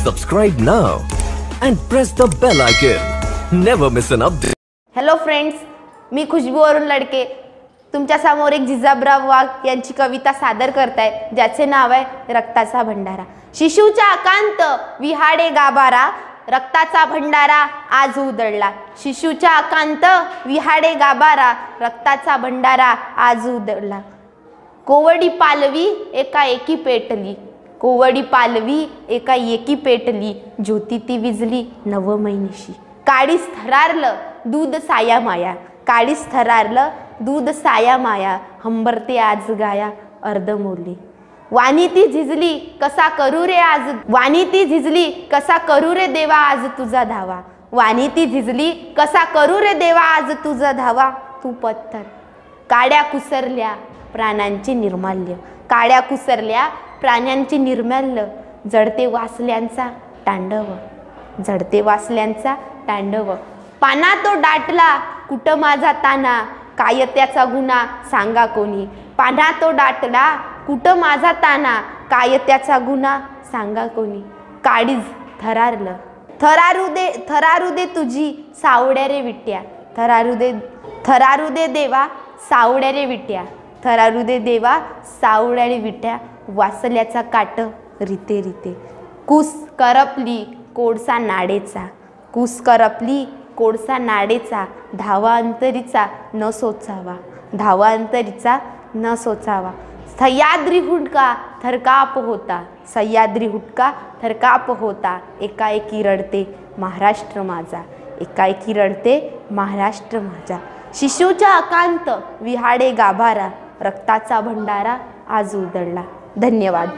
Subscribe now and press the bell icon. Never miss an update. Hello friends, मी खुशबू अरुण लडके तुमच्या समोर एक जिजाबराव वाघ यांची कविता सादर करताय, ज्याचे नाव आहे रक्ताचा भंडारा। शिशूच्या अकांत विहाडे गाभारा, रक्ताचा भंडारा आज उधळला। शिशूच्या अकांत विहाडे गाभारा, रक्ताचा भंडारा आज उधळला। कोवडी पालवी एका एकी पेटली, कोवडी पालवी एका एकी पेटली, ज्योती ती विजली नवमैनिशी। काळीस थरारलं दूध साया माया, काळीस थरारलं दूध साया माया, हंबरते आज गाया अर्धमोली। वाणी ती झिजली कसा करू रे आज, वाणी ती झिजली कसा करू रे देवा आज तुझा धावा, वाणी ती झिजली कसा करू रे देवा आज तुझा धावा। तू पत्थर काड्या कुसरल्या प्राण्यांचे निर्माल्य, काड्या कुसरल्या प्राण्यांचे निर्माल्य, जडते वासल्यांचा तांडव, जडते वासल्यांचा तांडव। पाना तो दाटला कुठं माझा ताना, काय त्याचा गुन्हा सांगा कोणी। पाना तो दाटला कुठं माझा ताना, काय त्याचा गुन्हा सांगा कोणी। काळीज थरारलं थरारू दे तुझी सावड्या रे विट्या, थरारू दे देवा सावड्या रे विट्या, थरारू दे देवा सावड्या रे विट्या। वासल्याचा काट रिते रिते, कुस करपली कोळसा नाडेचा, कुस करपली कोळसा नाडेचा, धावा अंतरीचा न सोचावा, धावा अंतरीचा न सोचावा। सह्याद्री हुडका थरकाप होता, सह्याद्री हुडका थरकाप होता, एकाएकी रडते महाराष्ट्र माझा, एकाएकी रडते महाराष्ट्र माझा। शिशूच्या अकांत विहाडे गाभारा, रक्ताचा भंडारा आज उधळला। धन्यवाद।